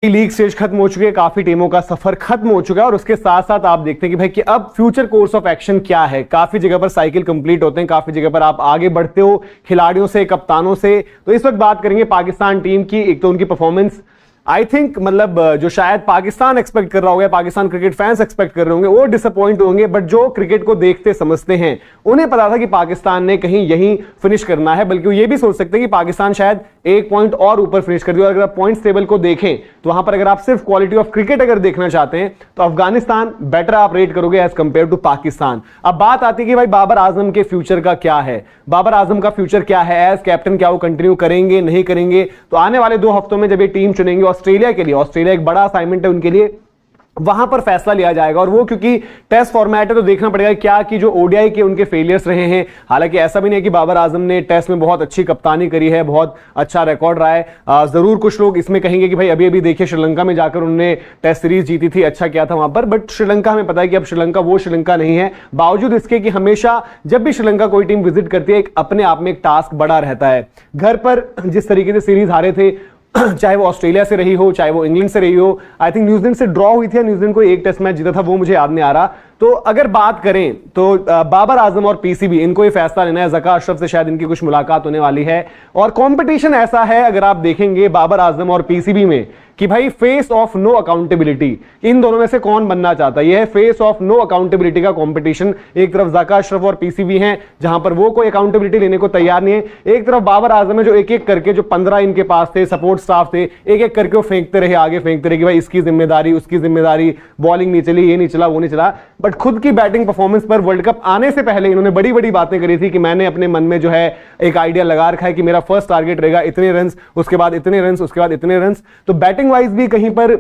League stage खत्म हो चुकी है, काफी टीमों का सफर खत्म हो चुका है और उसके साथ साथ आप देखते हैं कि भाई कि अब फ्यूचर कोर्स ऑफ एक्शन क्या है। काफी जगह पर साइकिल कंप्लीट होते हैं, काफी जगह पर आप आगे बढ़ते हो खिलाड़ियों से, कप्तानों से। तो इस वक्त बात करेंगे पाकिस्तान टीम की। एक तो उनकी परफॉर्मेंस आई थिंक मतलब जो शायद पाकिस्तान एक्सपेक्ट कर रहा होगा, पाकिस्तान क्रिकेट फैंस एक्सपेक्ट कर रहे होंगे, वो डिसअपॉइंट होंगे। बट जो क्रिकेट को देखते समझते हैं उन्हें पता था कि पाकिस्तान ने कहीं यहीं फिनिश करना है, बल्कि वो ये भी सोच सकते हैं कि पाकिस्तान शायद एक पॉइंट और ऊपर फिनिश कर दे। अगर आप पॉइंट्स टेबल को देखें तो वहां पर अगर आप सिर्फ क्वालिटी ऑफ क्रिकेट अगर देखना चाहते हैं तो अफगानिस्तान बेटर आप रेट करोगे एज कंपेयर टू पाकिस्तान। अब बात आती है कि भाई बाबर आजम के फ्यूचर का क्या है, बाबर आजम का फ्यूचर क्या है एज कैप्टन, क्या वो कंटिन्यू करेंगे नहीं करेंगे। तो आने वाले 2 हफ्तों में जब ये टीम चुनेंगे ऑस्ट्रेलिया के लिए, ऑस्ट्रेलिया एक बड़ा असाइनमेंट है उनके लिए, वहां पर फैसला लिया जाएगा। और वो क्योंकि टेस्ट फॉर्मेट है तो देखना पड़ेगा क्या कि जो ओडीआई के उनके फेलियर्स रहे हैं। हालांकि ऐसा भी नहीं है कि बाबर आजम ने टेस्ट में बहुत अच्छी कप्तानी करी है, बहुत अच्छा रिकॉर्ड रहा है। जरूर कुछ लोग इसमें कहेंगे कि भाई अभी अभी देखिए श्रीलंका में जाकर उन्होंने टेस्ट सीरीज जीती थी, अच्छा किया था वहां पर। बट श्रीलंका हमें पता है कि अब श्रीलंका वो श्रीलंका नहीं है, बावजूद इसके कि हमेशा जब भी श्रीलंका कोई टीम विजिट करती है एक अपने आप में एक टास्क बड़ा रहता है। घर पर जिस तरीके से सीरीज हारे थे, चाहे वो ऑस्ट्रेलिया से रही हो, चाहे वो इंग्लैंड से रही हो, आई थिंक न्यूजीलैंड से ड्रॉ हुई थी, न्यूजीलैंड को एक टेस्ट मैच जीता था, वो मुझे याद नहीं आ रहा। तो अगर बात करें तो बाबर आजम और पीसीबी इनको ये फैसला लेना है। ज़का अशरफ से शायद इनकी कुछ मुलाकात होने वाली है और कंपटीशन ऐसा है अगर आप देखेंगे बाबर आजम और पीसीबी में कि भाई फेस ऑफ नो अकाउंटेबिलिटी, इन दोनों में से कौन बनना चाहता है। यह है फेस ऑफ नो अकाउंटेबिलिटी का कंपटीशन। एक तरफ ज़का अशरफ और पीसीबी हैं जहां पर वो कोई अकाउंटेबिलिटी लेने को तैयार नहीं है, एक तरफ बाबर आजम है जो एक एक करके, जो 15 इनके पास थे सपोर्ट स्टाफ थे, एक एक करके वो फेंकते रहे, आगे फेंकते रहे कि भाई इसकी जिम्मेदारी, उसकी जिम्मेदारी, बॉलिंग नहीं चली, ये नहीं चला, वो नहीं चला। बट खुद की बैटिंग परफॉर्मेंस पर वर्ल्ड कप आने से पहले इन्होंने बड़ी बड़ी बातें करी थी कि मैंने अपने मन में जो है एक आइडिया लगा रखा है कि मेरा फर्स्ट टारगेट रहेगा इतने रन्स, उसके बाद इतने रन्स, उसके बाद इतने रन्स। तो बैटिंग वाइज भी कहीं पर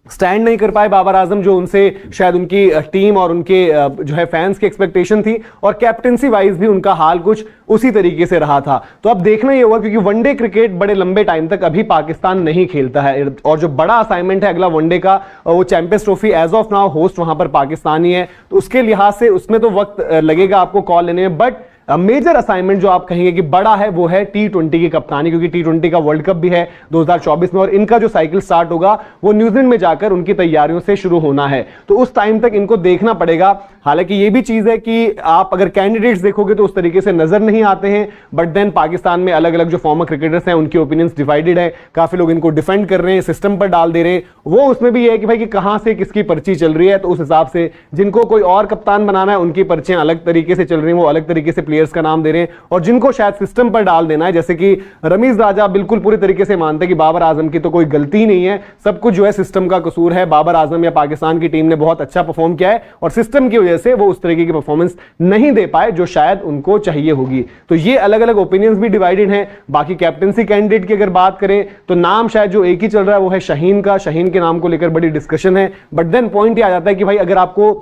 स्टैंड नहीं कर पाए बाबर आजम, जो उनसे शायद उनकी टीम और उनके जो है फैंस की एक्सपेक्टेशन थी। और कैप्टेंसी वाइज भी उनका हाल कुछ उसी तरीके से रहा था। तो अब देखना ही होगा क्योंकि वनडे क्रिकेट बड़े लंबे टाइम तक अभी पाकिस्तान नहीं खेलता है और जो बड़ा असाइनमेंट है अगला वनडे का, वो champions trophy as of now host वहां पर पाकिस्तान ही है। तो उसके लिहाज से उसमें तो वक्त लगेगा आपको कॉल लेने में। बट मेजर असाइनमेंट जो आप कहेंगे कि बड़ा है वो है T20 की कप्तानी, क्योंकि T20 का वर्ल्ड कप भी है 2024 में और इनका जो साइकिल स्टार्ट होगा वो न्यूजीलैंड में जाकर उनकी तैयारियों से शुरू होना है। तो उस टाइम तक इनको देखना पड़ेगा। हालांकि ये भी चीज है कि आप अगर कैंडिडेट्स देखोगे तो उस तरीके से नजर नहीं आते हैं, बट देन पाकिस्तान में अलग अलग जो फॉर्मर क्रिकेटर्स हैं उनकी ओपिनियंस डिवाइडेड है। काफी लोग इनको डिफेंड कर रहे हैं, सिस्टम पर डाल दे रहे हैं। वो उसमें भी ये है कि भाई कि कहां से किसकी पर्ची चल रही है, तो उस हिसाब से जिनको कोई और कप्तान बनाना है उनकी पर्चियां अलग तरीके से चल रही हैं, वो अलग तरीके से प्लेयर्स का नाम दे रहे हैं। और जिनको शायद सिस्टम पर डाल देना है, जैसे कि रमीज राजा बिल्कुल पूरी तरीके से मानते हैं कि बाबर आजम की तो कोई गलती ही नहीं है, सब कुछ जो है सिस्टम का कसूर है। बाबर आजम या पाकिस्तान की टीम ने बहुत अच्छा परफॉर्म किया है और सिस्टम की वजह से वो उस तरीके की परफॉर्मेंस नहीं दे पाए जो शायद उनको चाहिए होगी। तो ये अलग अलग ओपिनियंस भी डिवाइडेड हैं। बाकी कैप्टेंसी कैंडिडेट की अगर बात करें तो नाम शायद जो एक ही चल रहा है वो है शाहीन का। शाहीन के नाम को लेकर बड़ी डिस्कशन है, बट देन पॉइंट ये आ जाता है कि भाई अगर आपको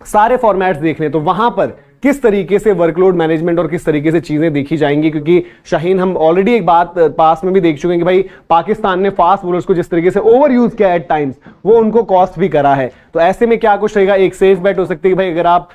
सारे फॉर्मेट्स देखने तो वहां पर किस तरीके से वर्कलोड मैनेजमेंट और किस तरीके से चीजें देखी जाएंगी। क्योंकि शाहीन, हम ऑलरेडी एक बात पास में भी देख चुके हैं कि भाई पाकिस्तान ने फास्ट बॉलर्स को जिस तरीके से ओवर यूज किया एट टाइम्स, वो उनको कॉस्ट भी करा है। तो ऐसे में क्या कुछ रहेगा, एक सेफ बेट हो सकती है कि भाई अगर आप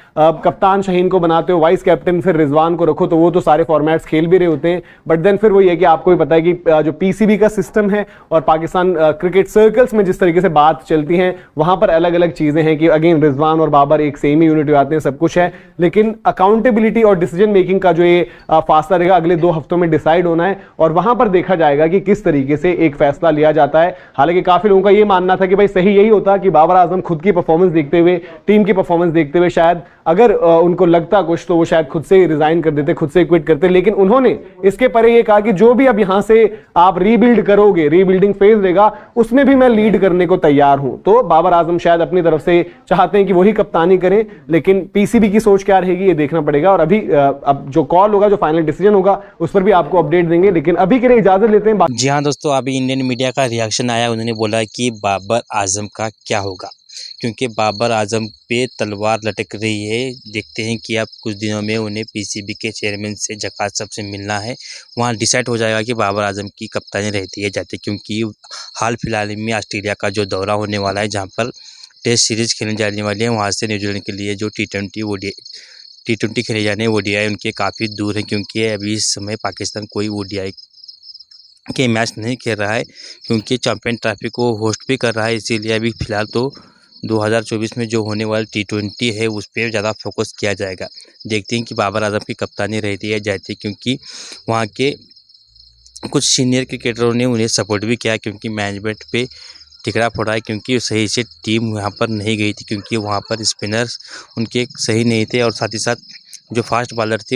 कप्तान शाहीन को बनाते हो, वाइस कैप्टन फिर रिजवान को रखो, तो वो तो सारे फॉर्मेट्स खेल भी रहे होते हैं। बट देन फिर वही है कि आपको भी पता है कि जो पीसीबी का सिस्टम है और पाकिस्तान क्रिकेट सर्कल्स में जिस तरीके से बात चलती है, वहां पर अलग अलग चीजें हैं कि अगेन रिजवान और बाबर एक सेम ही यूनिट आते हैं, सब कुछ है। लेकिन अकाउंटेबिलिटी और डिसीजन मेकिंग का जो ये फासला रहेगा अगले 2 हफ्तों में डिसाइड होना है और वहां पर देखा जाएगा कि किस तरीके से एक फैसला लिया जाता है। हालांकि काफी लोगों का ये मानना था कि भाई सही यही होता कि बाबर आजम खुद की परफॉर्मेंस देखते हुए, टीम की परफॉर्मेंस देखते हुए शायद अगर उनको लगता कुछ तो वो शायद खुद से रिजाइन कर देते, खुद से क्विट करते। लेकिन उन्होंने इसके परे ये कहा कि जो भी अब यहां से आप रीबिल्ड करोगे, रीबिल्डिंग फेज रहेगा, उसमें भी मैं लीड करने को तैयार हूं। तो बाबर आजम शायद अपनी तरफ से चाहते हैं कि वही कप्तानी करें, लेकिन पीसीबी की सोच क्या रहेगी ये देखना पड़ेगा। और अभी अब जो कॉल होगा, जो फाइनल डिसीजन होगा, उस पर भी आपको अपडेट देंगे। लेकिन अभी के लिए इजाजत लेते हैं। जी हाँ दोस्तों, अभी इंडियन मीडिया का रिएक्शन आया, उन्होंने बोला कि बाबर आजम का क्या होगा, क्योंकि बाबर आजम पे तलवार लटक रही है। देखते हैं कि अब कुछ दिनों में उन्हें पीसीबी के चेयरमैन से ज़का अशरफ से मिलना है, वहाँ डिसाइड हो जाएगा कि बाबर आजम की कप्तानी रहती है जाती, क्योंकि हाल फिलहाल में ऑस्ट्रेलिया का जो दौरा होने वाला है, जहाँ पर टेस्ट सीरीज खेलने जाने वाली है, वहाँ से न्यूजीलैंड के लिए जो T20 खेले जाने ओडीआई उनके काफ़ी दूर हैं, क्योंकि अभी इस समय पाकिस्तान कोई ओडीआई के मैच नहीं खेल रहा है, क्योंकि चैंपियन ट्रॉफी को होस्ट भी कर रहा है। इसीलिए अभी फ़िलहाल तो 2024 में जो होने वाली T20 है उस पे ज़्यादा फोकस किया जाएगा। देखते हैं कि बाबर आजम की कप्तानी रहती है जाती है, क्योंकि वहाँ के कुछ सीनियर क्रिकेटरों ने उन्हें सपोर्ट भी किया, क्योंकि मैनेजमेंट पे ठिकरा फोड़ा है, क्योंकि सही से टीम वहाँ पर नहीं गई थी, क्योंकि वहाँ पर स्पिनर्स उनके सही नहीं थे और साथ ही साथ जो फास्ट बॉलर थे